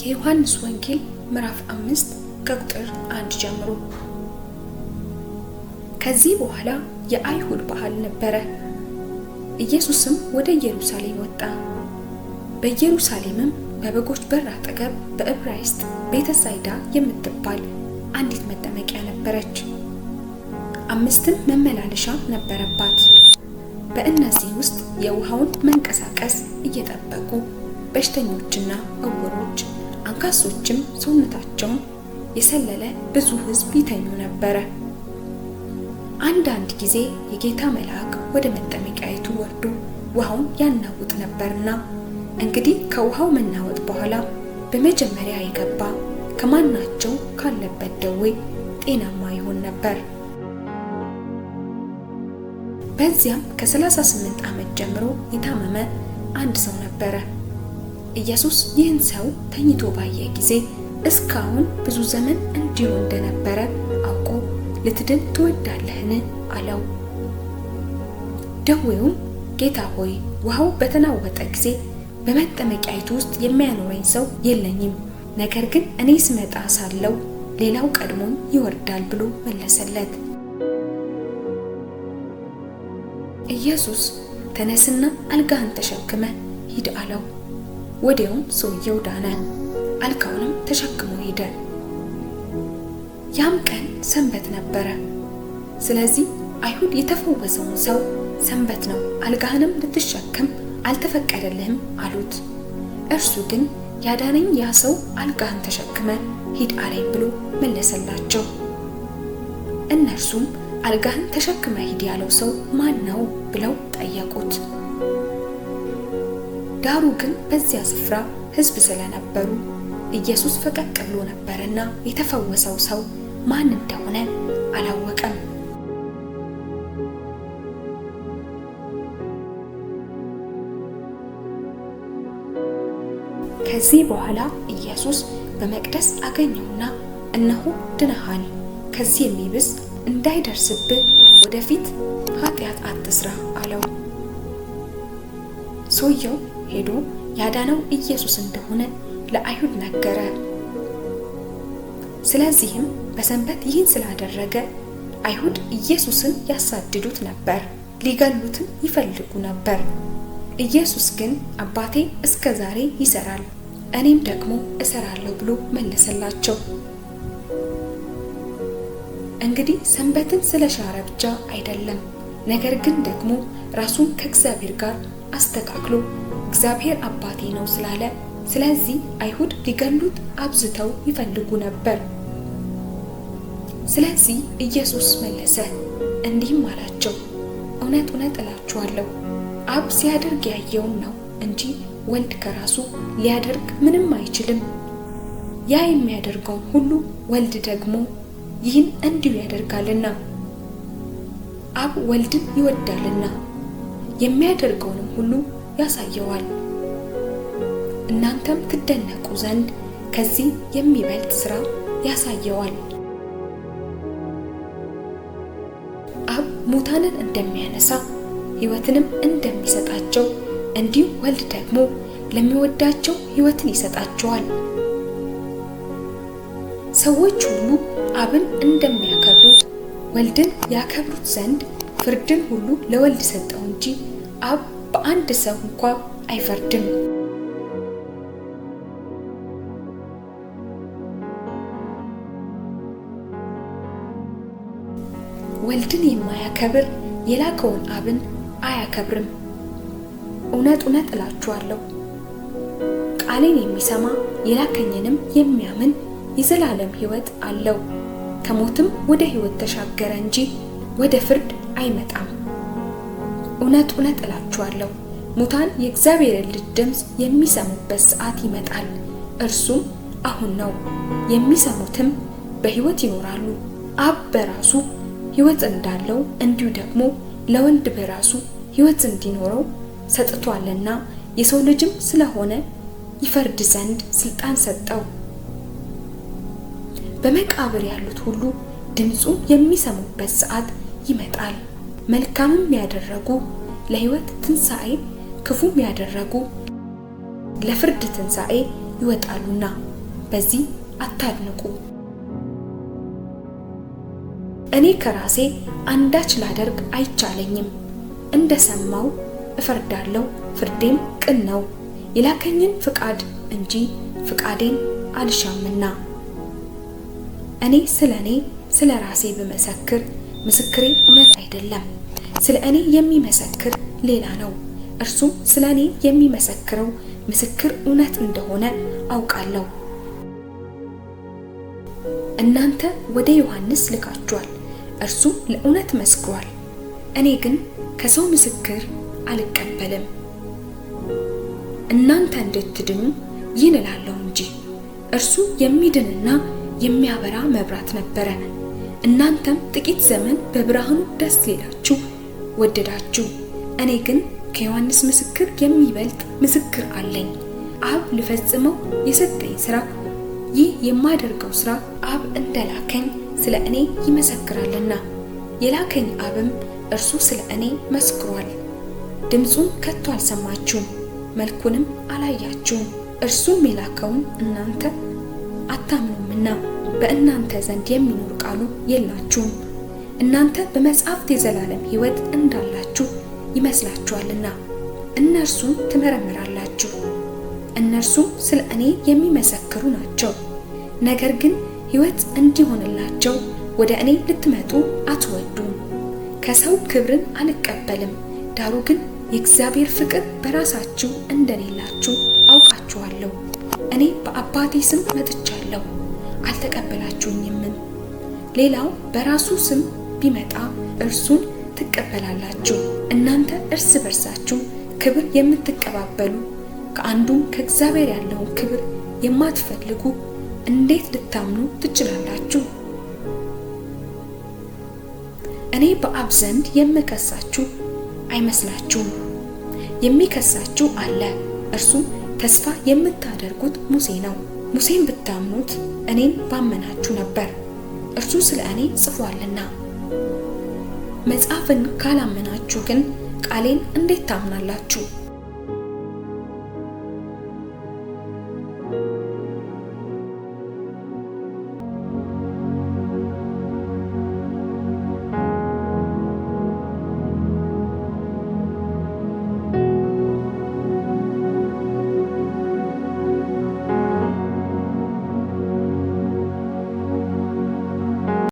የዮሐንስ ወንጌል ምዕራፍ 5 ከቁጥር 1 ጀምሮ። ከዚህ በኋላ የአይሁድ በዓል ነበረ። ኢየሱስም ወደ ኢየሩሳሌም ወጣ። በኢየሩሳሌምም በበጎች በር አጠገብ በዕብራይስጥ ቤተሳይዳ የምትባል አንዲት መጠመቂያ ነበረች። 5 መመላለሻ ነበረባት። በእነዚህ ውስጥ የውሃውን መንቀሳቀስ እየጠበቁ በሽተኞችና ዕውሮች፣ አንካሶችም ሰውነታቸውን የሰለለ ብዙ ሕዝብ ይተኙ ነበረ። አንዳንድ ጊዜ የጌታ መልአክ ወደ መጠመቂያይቱ ወርዶ ውሃውን ያናውጥ ነበርና፣ እንግዲህ ከውሃው መናወጥ በኋላ በመጀመሪያ የገባ ከማናቸው ካለበት ደዌ ጤናማ ይሆን ነበር። በዚያም ከ38 ዓመት ጀምሮ የታመመ አንድ ሰው ነበረ። ኢየሱስ ይህን ሰው ተኝቶ ባየ ጊዜ እስካሁን ብዙ ዘመን እንዲሁ እንደነበረ አውቆ ልትድን ትወዳለህን? አለው። ደዌውም ጌታ ሆይ፣ ውሃው በተናወጠ ጊዜ በመጠመቂያይቱ ውስጥ የሚያኖረኝ ሰው የለኝም፣ ነገር ግን እኔ ስመጣ ሳለው ሌላው ቀድሞኝ ይወርዳል ብሎ መለሰለት። ኢየሱስ ተነስና አልጋህን ተሸክመ ሂድ አለው። ወዲያውም ሰውየው ዳነ፣ አልጋውንም ተሸክሞ ሄደ። ያም ቀን ሰንበት ነበረ። ስለዚህ አይሁድ የተፈወሰውን ሰው ሰንበት ነው፣ አልጋህንም ልትሸከም አልተፈቀደልህም አሉት። እርሱ ግን ያዳነኝ ያ ሰው አልጋህን ተሸክመ ሂድ አለኝ ብሎ መለሰላቸው። እነርሱም አልጋህን ተሸክመ ሂድ ያለው ሰው ማን ነው ብለው ጠየቁት። ዳሩ ግን በዚያ ስፍራ ሕዝብ ስለነበሩ ኢየሱስ ፈቀቅ ብሎ ነበርና የተፈወሰው ሰው ማን እንደሆነ አላወቀም። ከዚህ በኋላ ኢየሱስ በመቅደስ አገኘውና እነሆ ድነሃል፣ ከዚህ የሚብስ እንዳይደርስብህ ወደፊት ኃጢአት አትስራ አለው። ሰውየው ሄዶ ያዳነው ኢየሱስ እንደሆነ ለአይሁድ ነገረ። ስለዚህም በሰንበት ይህን ስላደረገ አይሁድ ኢየሱስን ያሳድዱት ነበር፣ ሊገሉትም ይፈልጉ ነበር። ኢየሱስ ግን አባቴ እስከ ዛሬ ይሰራል፣ እኔም ደግሞ እሰራለሁ ብሎ መለሰላቸው። እንግዲህ ሰንበትን ስለሻረ ብቻ አይደለም፣ ነገር ግን ደግሞ ራሱን ከእግዚአብሔር ጋር አስተካክሎ እግዚአብሔር አባቴ ነው ስላለ፣ ስለዚህ አይሁድ ሊገሉት አብዝተው ይፈልጉ ነበር። ስለዚህ ኢየሱስ መለሰ እንዲህም አላቸው፣ እውነት እውነት እላችኋለሁ አብ ሲያደርግ ያየውን ነው እንጂ ወልድ ከራሱ ሊያደርግ ምንም አይችልም። ያ የሚያደርገውን ሁሉ ወልድ ደግሞ ይህን እንዲሁ ያደርጋልና፣ አብ ወልድን ይወዳልና የሚያደርገውንም ሁሉ ያሳየዋል። እናንተም ትደነቁ ዘንድ ከዚህ የሚበልጥ ሥራ ያሳየዋል። አብ ሙታንን እንደሚያነሳ ሕይወትንም እንደሚሰጣቸው እንዲሁ ወልድ ደግሞ ለሚወዳቸው ሕይወትን ይሰጣቸዋል። ሰዎች ሁሉ አብን እንደሚያከብሩት ወልድን ያከብሩት ዘንድ ፍርድን ሁሉ ለወልድ ሰጠው እንጂ አብ በአንድ ሰው እንኳ አይፈርድም። ወልድን የማያከብር የላከውን አብን አያከብርም። እውነት እውነት እላችኋለሁ ቃሌን የሚሰማ የላከኝንም የሚያምን የዘላለም ሕይወት አለው፣ ከሞትም ወደ ሕይወት ተሻገረ እንጂ ወደ ፍርድ አይመጣም። እውነት እውነት እላችኋለሁ ሙታን የእግዚአብሔርን ልጅ ድምፅ የሚሰሙበት ሰዓት ይመጣል፣ እርሱም አሁን ነው። የሚሰሙትም በሕይወት ይኖራሉ። አብ በራሱ ሕይወት እንዳለው እንዲሁ ደግሞ ለወልድ በራሱ ሕይወት እንዲኖረው ሰጥቷልና የሰው ልጅም ስለሆነ ይፈርድ ዘንድ ስልጣን ሰጠው። በመቃብር ያሉት ሁሉ ድምፁን የሚሰሙበት ሰዓት ይመጣል። መልካምም ያደረጉ ለሕይወት ትንሣኤ፣ ክፉም ያደረጉ ለፍርድ ትንሣኤ ይወጣሉና በዚህ አታድንቁ። እኔ ከራሴ አንዳች ላደርግ አይቻለኝም። እንደሰማው እፈርዳለሁ፣ ፍርዴም ቅን ነው፣ የላከኝን ፍቃድ እንጂ ፍቃዴን አልሻምና። እኔ ስለ ራሴ ብመሰክር ምስክሬ እውነት አይደለም። ስለ እኔ የሚመሰክር ሌላ ነው። እርሱም ስለ እኔ የሚመሰክረው ምስክር እውነት እንደሆነ አውቃለሁ። እናንተ ወደ ዮሐንስ ልካችኋል፣ እርሱ ለእውነት መስክሯል። እኔ ግን ከሰው ምስክር አልቀበልም። እናንተ እንድትድኑ ይህን እላለሁ እንጂ። እርሱ የሚድንና የሚያበራ መብራት ነበረ። እናንተም ጥቂት ዘመን በብርሃኑ ደስ ሊላችሁ ወደዳችሁ። እኔ ግን ከዮሐንስ ምስክር የሚበልጥ ምስክር አለኝ። አብ ልፈጽመው የሰጠኝ ሥራ፣ ይህ የማደርገው ሥራ አብ እንደላከኝ ስለ እኔ ይመሰክራልና፣ የላከኝ አብም እርሱ ስለ እኔ መስክሯል። ድምፁን ከቶ አልሰማችሁም፣ መልኩንም አላያችሁም። እርሱም የላከውን እናንተ አታምኑምና በእናንተ ዘንድ የሚኖር ቃሉ የላችሁም። እናንተ በመጻሕፍት የዘላለም ሕይወት እንዳላችሁ ይመስላችኋልና እነርሱን ትመረምራላችሁ። እነርሱም ስለ እኔ የሚመሰክሩ ናቸው። ነገር ግን ሕይወት እንዲሆንላቸው ወደ እኔ ልትመጡ አትወዱም። ከሰው ክብርን አልቀበልም፣ ዳሩ ግን የእግዚአብሔር ፍቅር በራሳችሁ እንደሌላችሁ አውቃችኋለሁ። እኔ በአባቴ ስም መጥቻለሁ፣ አልተቀበላችሁኝምም። ሌላው በራሱ ስም ቢመጣ እርሱን ትቀበላላችሁ። እናንተ እርስ በርሳችሁ ክብር የምትቀባበሉ ከአንዱም ከእግዚአብሔር ያለውን ክብር የማትፈልጉ እንዴት ልታምኑ ትችላላችሁ? እኔ በአብ ዘንድ የምከሳችሁ አይመስላችሁም። የሚከሳችሁ አለ፣ እርሱም ተስፋ የምታደርጉት ሙሴ ነው። ሙሴን ብታምኑት እኔን ባመናችሁ ነበር፣ እርሱ ስለ እኔ ጽፏልና። መጽሐፍን ካላመናችሁ ግን ቃሌን እንዴት ታምናላችሁ?